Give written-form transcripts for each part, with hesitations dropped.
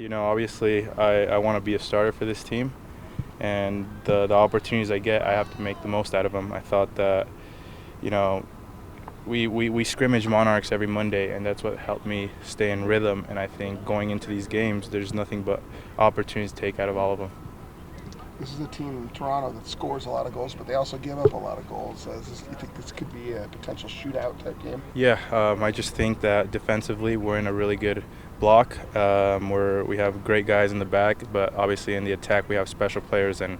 Obviously I want to be a starter for this team, and the opportunities I get, I have to make the most out of them. I thought that, you know, we scrimmage Monarchs every Monday, and that's what helped me stay in rhythm. And I think going into these games, there's nothing but opportunities to take out of all of them. This is a team in Toronto that scores a lot of goals, but they also give up a lot of goals. You think this could be a potential shootout type game? Yeah, I just think that defensively we're in a really good block. We have great guys in the back, but obviously in the attack we have special players, and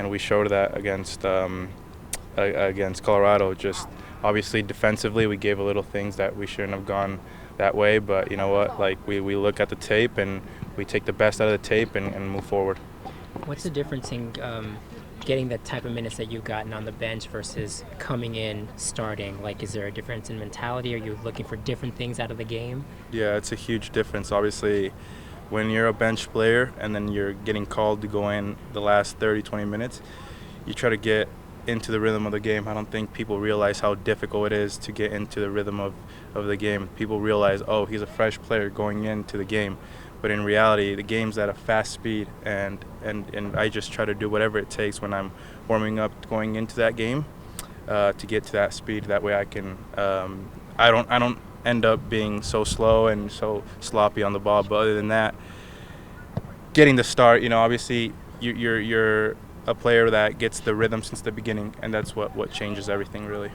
we showed that against Colorado. Just obviously defensively we gave a little things that we shouldn't have gone that way, but you know what? Like we look at the tape and we take the best out of the tape and move forward. What's the difference in getting the type of minutes that you've gotten on the bench versus coming in starting? Like, is there a difference in mentality? Are you looking for different things out of the game? Yeah, it's a huge difference. Obviously, when you're a bench player and then you're getting called to go in the last 30, 20 minutes, you try to get into the rhythm of the game. I don't think people realize how difficult it is to get into the rhythm of the game. People realize, oh, he's a fresh player going into the game. But in reality, the game's at a fast speed, and I just try to do whatever it takes when I'm warming up going into that game to get to that speed. That way I can I don't end up being so slow and so sloppy on the ball. But other than that, getting the start, obviously you're a player that gets the rhythm since the beginning, and that's what changes everything really.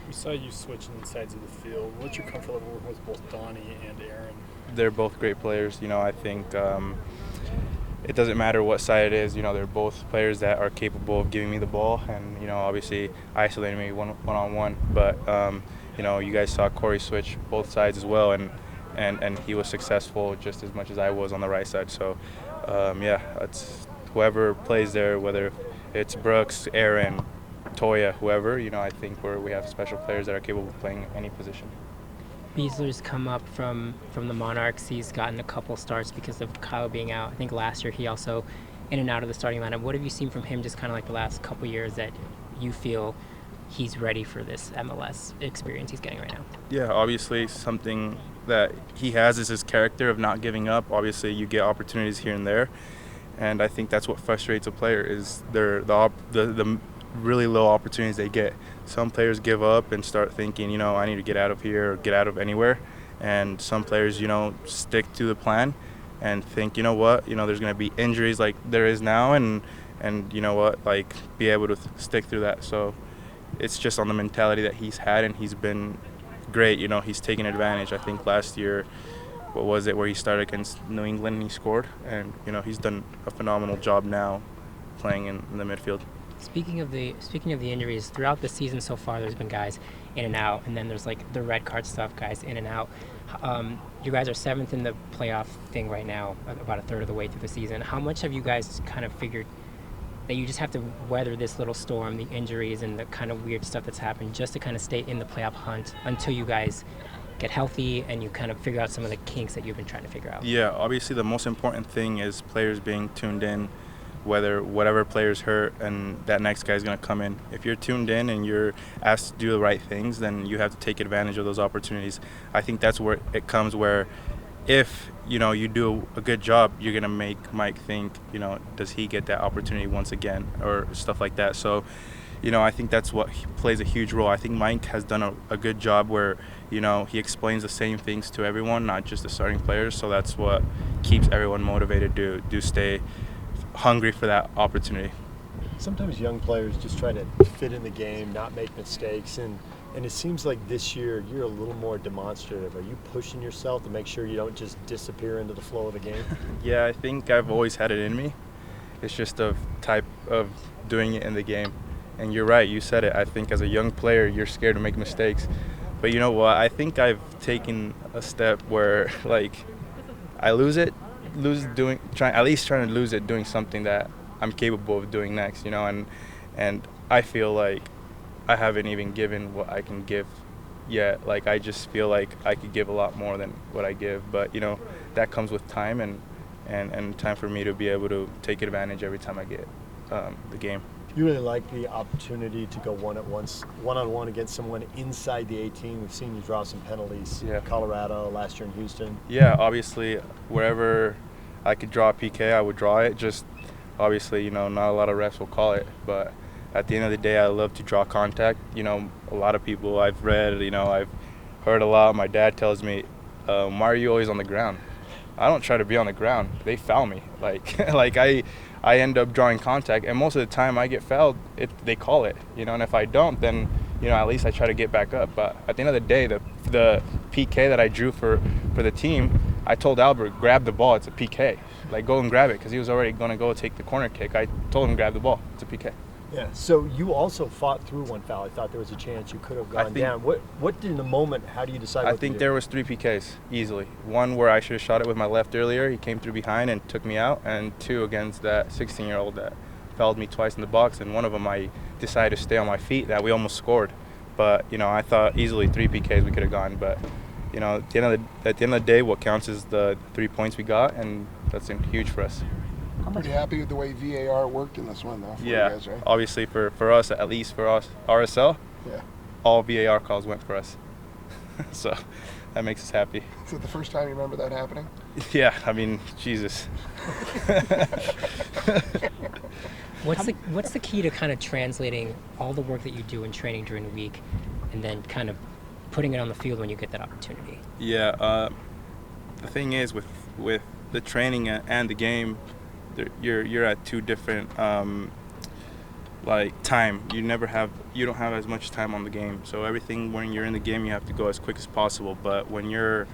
We saw you switching the sides of the field. What's your comfort level with both Donnie and Aaron? They're both great players. I think it doesn't matter what side it is. They're both players that are capable of giving me the ball and, obviously isolating me one-on-one. But, you guys saw Corey switch both sides as well, and he was successful just as much as I was on the right side. So, it's whoever plays there, whether it's Brooks, Aaron, Toya, whoever, I think we have special players that are capable of playing any position. Beasler's come up from the Monarchs. He's gotten a couple starts because of Kyle being out. I think last year he also in and out of the starting lineup. What have you seen from him just kind of like the last couple years that you feel he's ready for this MLS experience he's getting right now? Yeah, obviously something that he has is his character of not giving up. Obviously you get opportunities here and there, and I think that's what frustrates a player is the really low opportunities they get. Some players give up and start thinking, I need to get out of here or get out of anywhere. And some players, stick to the plan and think, there's going to be injuries like there is now, and be able to stick through that. So it's just on the mentality that he's had, and he's been great. He's taken advantage. I think last year, where he started against New England and he scored, and he's done a phenomenal job now playing in the midfield. Speaking of the injuries, throughout the season so far, there's been guys in and out, and then there's like the red card stuff, guys in and out. You guys are 7th in the playoff thing right now, about a third of the way through the season. How much have you guys kind of figured that you just have to weather this little storm, the injuries and the kind of weird stuff that's happened, just to kind of stay in the playoff hunt until you guys get healthy and you kind of figure out some of the kinks that you've been trying to figure out? Yeah, obviously the most important thing is players being tuned in, whatever player's hurt and that next guy's going to come in. If you're tuned in and you're asked to do the right things, then you have to take advantage of those opportunities. I think that's where it comes, where if you do a good job, you're going to make Mike think, does he get that opportunity once again, or stuff like that. So I think that's what plays a huge role. I think Mike has done a good job where he explains the same things to everyone, not just the starting players. So that's what keeps everyone motivated to stay hungry for that opportunity. Sometimes young players just try to fit in the game, not make mistakes, and it seems like this year you're a little more demonstrative. Are you pushing yourself to make sure you don't just disappear into the flow of the game? Yeah, I think I've always had it in me. It's just a type of doing it in the game. And you're right, you said it. I think as a young player, you're scared to make mistakes. But you know what? I think I've taken a step where, I trying to lose it doing something that I'm capable of doing next, and I feel like I haven't even given what I can give yet. I just feel like I could give a lot more than what I give, but that comes with time and time for me to be able to take advantage every time I get the game. You really like the opportunity to go one-on-one against someone inside the 18. We've seen you draw some penalties. Yeah. Colorado, last year in Houston. Yeah, obviously wherever I could draw a PK, I would draw it. Just obviously, not a lot of refs will call it, but at the end of the day, I love to draw contact. A lot of people I've read, I've heard a lot. My dad tells me, why are you always on the ground? I don't try to be on the ground. They foul me. Like I end up drawing contact, and most of the time I get fouled, they call it. And if I don't, then at least I try to get back up. But at the end of the day, the PK that I drew for the team, I told Albert, grab the ball. It's a PK. Like, go and grab it, because he was already going to go take the corner kick. I told him, grab the ball. It's a PK. Yeah. So you also fought through one foul. I thought there was a chance you could have gone down. What did in the moment? How do you decide? I think there was 3 PKs easily. One where I should have shot it with my left earlier. He came through behind and took me out, and 2 against that 16-year-old that fouled me twice in the box. And one of them I decided to stay on my feet. That we almost scored, but I thought easily 3 PKs we could have gone. But at the end of the day, what counts is the 3 points we got, and that's huge for us. I'm pretty happy with the way VAR worked in this one, though. For Yeah, you guys, right? obviously for us, at least for us, RSL, Yeah. all VAR calls went for us. So that makes us happy. Is it the first time you remember that happening? Yeah, Jesus. What's the key to kind of translating all the work that you do in training during the week, and then kind of putting it on the field when you get that opportunity? Yeah, the thing is with the training and the game, you're at 2 different time. You don't have as much time on the game. So everything, when you're in the game, you have to go as quick as possible. But when you're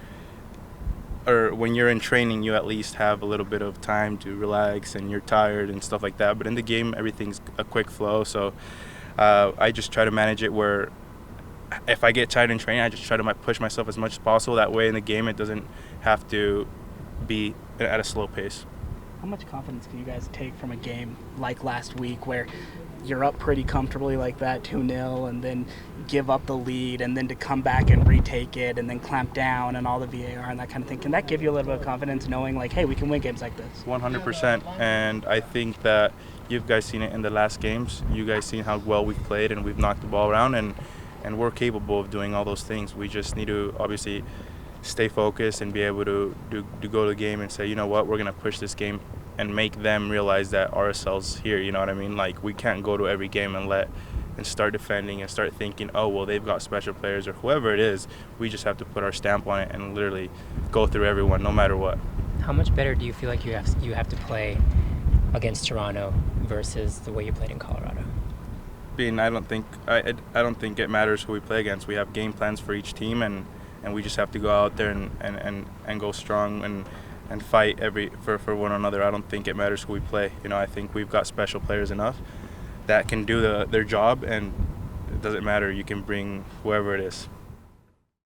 in training, you at least have a little bit of time to relax, and you're tired and stuff like that. But in the game, everything's a quick flow. So I just try to manage it where if I get tired in training, I just try to push myself as much as possible. That way in the game, it doesn't have to be at a slow pace. How much confidence can you guys take from a game like last week where you're up pretty comfortably like that, 2-0, and then give up the lead, and then to come back and retake it, and then clamp down and all the VAR and that kind of thing? Can that give you a little bit of confidence knowing, like, hey, we can win games like this? 100%. And I think that you guys seen it in the last games. You guys seen how well we've played, and we've knocked the ball around, and we're capable of doing all those things. We just need to obviously stay focused and be able to go to the game and say, you know what, we're going to push this game and make them realize that RSL's here, you know what I mean? Like, we can't go to every game and start defending and start thinking, oh, well, they've got special players or whoever it is. We just have to put our stamp on it and literally go through everyone no matter what. How much better do you feel like you have to play against Toronto versus the way you played in Colorado? I don't think it matters who we play against. We have game plans for each team, and we just have to go out there and go strong and fight for one another. I don't think it matters who we play. I think we've got special players enough that can do their job, and it doesn't matter. You can bring whoever it is.